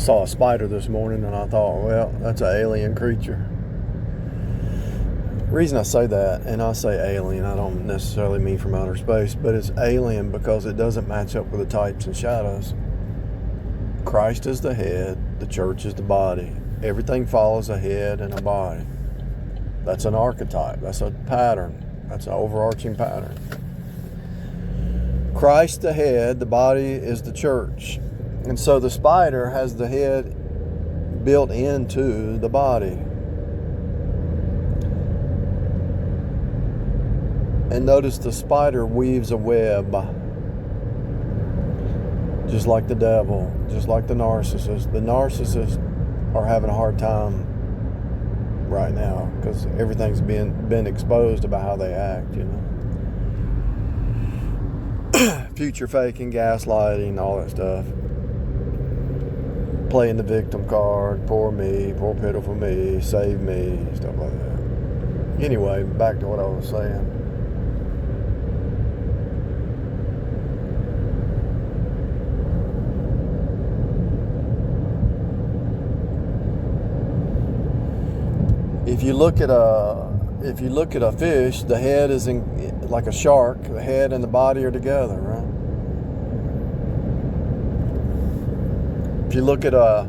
saw a spider this morning and I thought, well, that's an alien creature. The reason I say that, and I say alien, I don't necessarily mean from outer space, but it's alien because it doesn't match up with the types and shadows. Christ is the head, the church is the body. Everything follows a head and a body. That's an archetype, that's a pattern, that's an overarching pattern. Christ the head, the body is the church. And so the spider has the head built into the body. And notice the spider weaves a web, just like the devil, just like the narcissist. The narcissists are having a hard time right now because everything's been exposed about how they act, you know. Future faking, gaslighting, all that stuff. Playing the victim card, poor me, poor pitiful me, save me, stuff like that. Anyway, back to what I was saying. If you look at a fish, the head is like a shark. The head and the body are together, right? If you look at a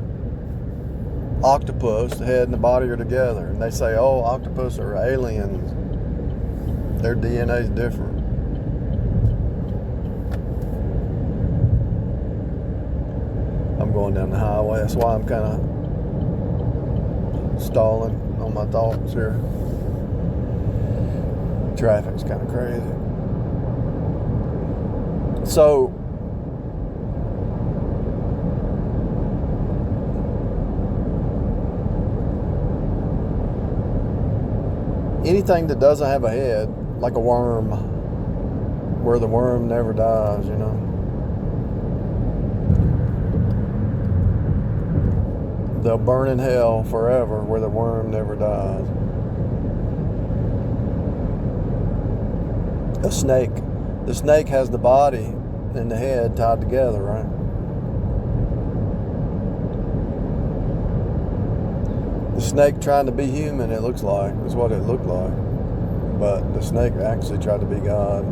octopus, the head and the body are together, and they say, "Oh, octopus are aliens. Their DNA is different." I'm going down the highway. That's why I'm kind of stalling on my thoughts here. Traffic's kind of crazy. So anything that doesn't have a head, like a worm, where the worm never dies, you know. They'll burn in hell forever where the worm never dies. A snake. The snake has the body and the head tied together, right? The snake trying to be human, it looks like, is what it looked like. But the snake actually tried to be God.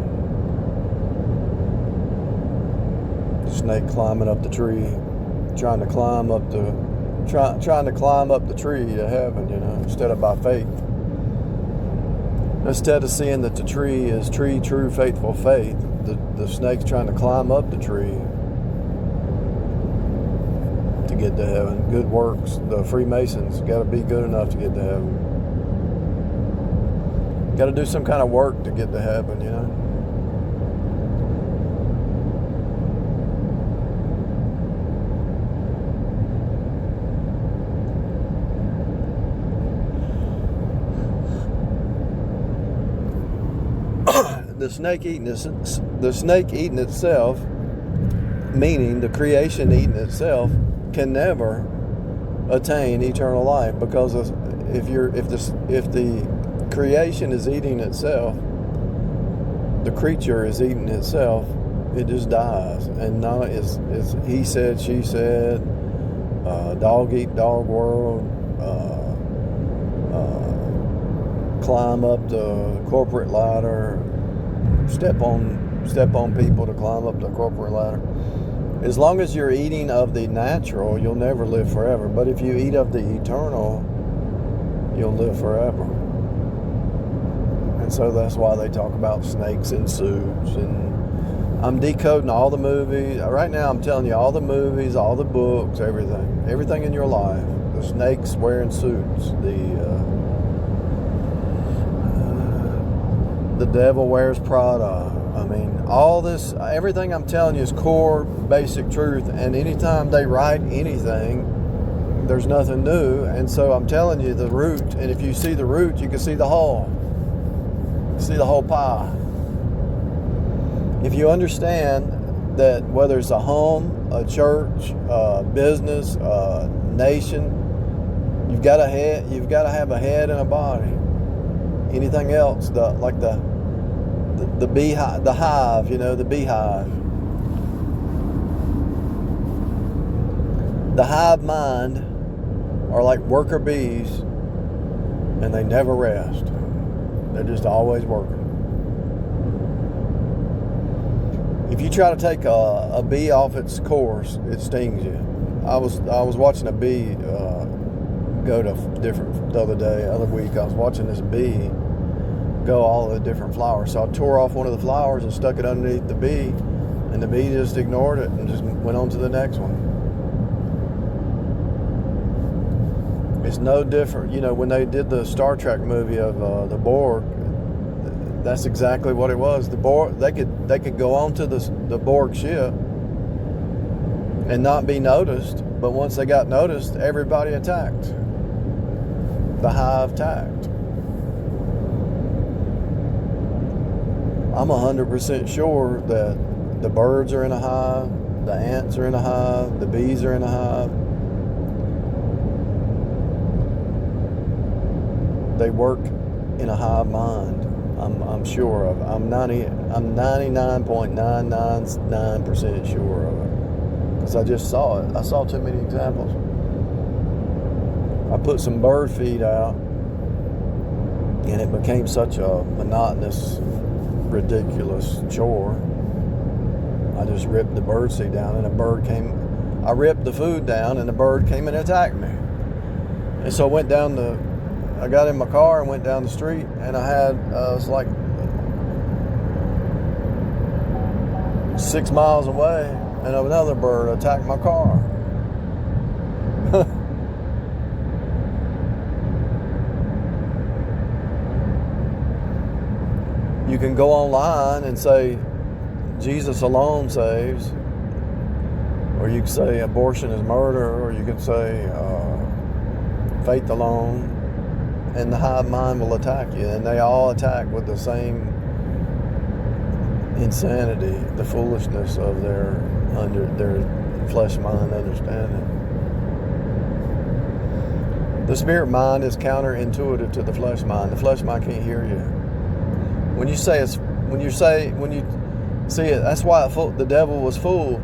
The snake climbing up the tree, trying to climb up the tree to heaven, you know, instead of by faith. Instead of seeing that the tree is true, faithful faith, the snake's trying to climb up the tree to get to heaven. Good works. The Freemasons got to be good enough to get to heaven. Got to do some kind of work to get to heaven, you know. The snake eating itself, meaning the creation eating itself, can never attain eternal life, because if the creation is eating itself, the creature is eating itself, it just dies. And now it's he said, she said, dog eat dog world, climb up the corporate ladder, step on people to climb up the corporate ladder. As long as you're eating of the natural, you'll never live forever. But if you eat of the eternal, you'll live forever. And so that's why they talk about snakes in suits. And I'm decoding all the movies. Right now I'm telling you all the movies, all the books, everything in your life. The snakes wearing suits. The devil wears Prada. I mean, all this, everything I'm telling you is core, basic truth. And anytime they write anything, there's nothing new. And so I'm telling you the root. And if you see the root, you can see the whole. See the whole pie. If you understand that whether it's a home, a church, a business, a nation, you've got to have a head and a body. Anything else, like the beehive, the hive, you know, the beehive. The hive mind are like worker bees, and they never rest. They're just always working. If you try to take a bee off its course, it stings you. I was watching a bee go to different the other week. I was watching this bee go all the different flowers. So I tore off one of the flowers and stuck it underneath the bee, and the bee just ignored it and just went on to the next one. It's no different. You know, when they did the Star Trek movie of the Borg, that's exactly what it was. The Borg, they could go onto the Borg ship and not be noticed, but once they got noticed, everybody attacked. The hive attacked. I'm 100% sure that the birds are in a hive, the ants are in a hive, the bees are in a hive. They work in a hive mind. I'm sure of it. I'm 99.999% sure of it. Because I just saw it. I saw too many examples. I put some bird feed out, and it became such a monotonous, ridiculous chore. I just ripped the bird seed down, and I ripped the food down, and the bird came and attacked me. And so I got in my car and went down the street, and I was like 6 miles away, and another bird attacked my car. You can go online and say, Jesus alone saves, or you can say abortion is murder, or you can say faith alone, and the hive mind will attack you, and they all attack with the same insanity, the foolishness of their flesh mind understanding. The spirit mind is counterintuitive to the flesh mind. The flesh mind can't hear you. When you see it, that's why the devil was fooled.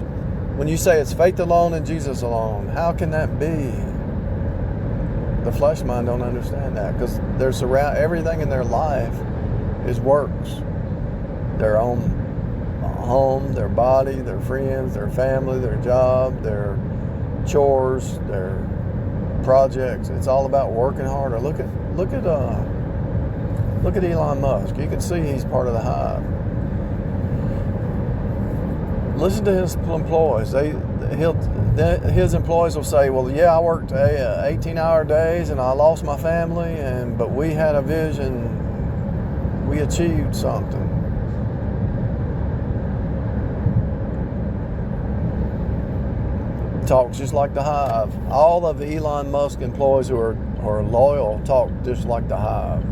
When you say it's faith alone and Jesus alone, how can that be? The flesh mind don't understand that, because everything in their life is works. Their own home, their body, their friends, their family, their job, their chores, their projects. It's all about working harder. Look at Elon Musk. You can see he's part of the hive. Listen to his employees. His employees will say, well, yeah, I worked 18-hour days and I lost my family, but we had a vision. We achieved something. Talks just like the hive. All of the Elon Musk employees who are loyal talk just like the hive.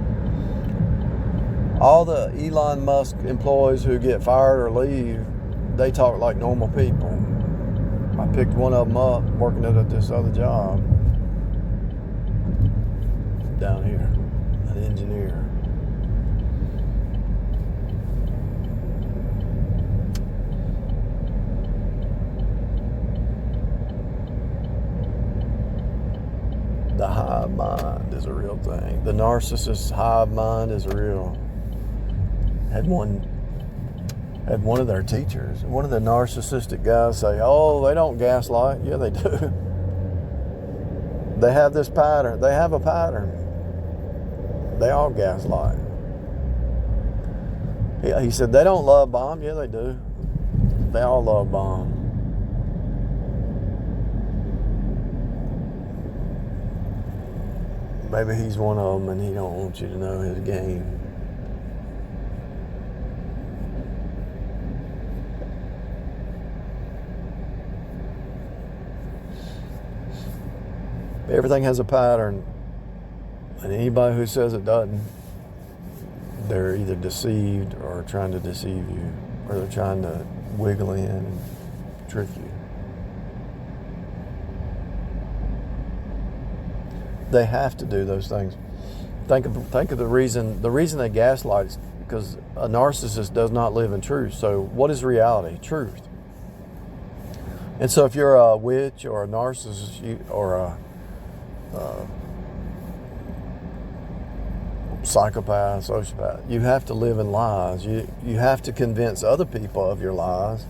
All the Elon Musk employees who get fired or leave, they talk like normal people. I picked one of them up working at this other job down here, an engineer. The hive mind is a real thing. The narcissist's hive mind is real. Had one of their teachers, one of the narcissistic guys say, oh, they don't gaslight. Yeah, they do. They have this pattern. They have a pattern. They all gaslight. He said, they don't love bomb. Yeah, they do. They all love bomb. Maybe he's one of them and he don't want you to know his game. Everything has a pattern, and anybody who says it doesn't, they're either deceived or trying to deceive you, or they're trying to wiggle in and trick you. They have to do those things. Think of the reason they gaslight is because a narcissist does not live in truth. So what is reality? Truth. And so if you're a witch or a narcissist or a psychopath, sociopath, you have to live in lies. You have to convince other people of your lies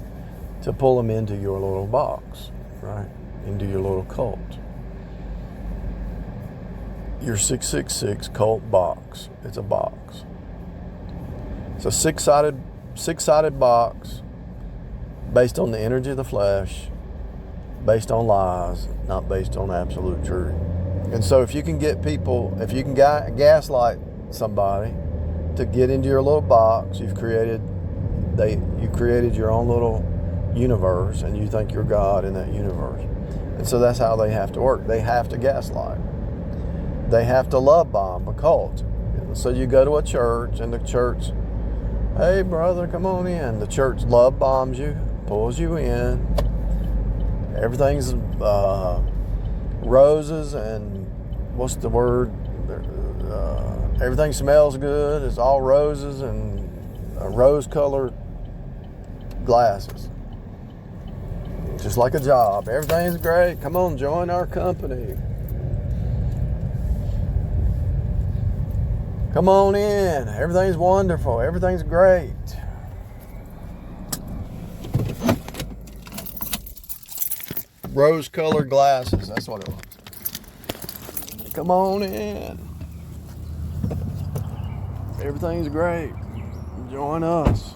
to pull them into your little box, right? Into your little cult. Your 666 cult box. It's a box. It's a six-sided box based on the energy of the flesh, based on lies, not based on absolute truth. And so if you can get people, if you can gaslight somebody to get into your little box, you created your own little universe, and you think you're God in that universe. And so that's how they have to work. They have to gaslight. They have to love bomb a cult. So you go to a church, and the church, hey brother, come on in. The church love bombs you, pulls you in. Everything's roses and what's the word? Everything smells good. It's all roses and rose-colored glasses. Just like a job. Everything's great. Come on, join our company. Come on in. Everything's wonderful. Everything's great. Rose-colored glasses. That's what it was. Come on in. Everything's great. Join us.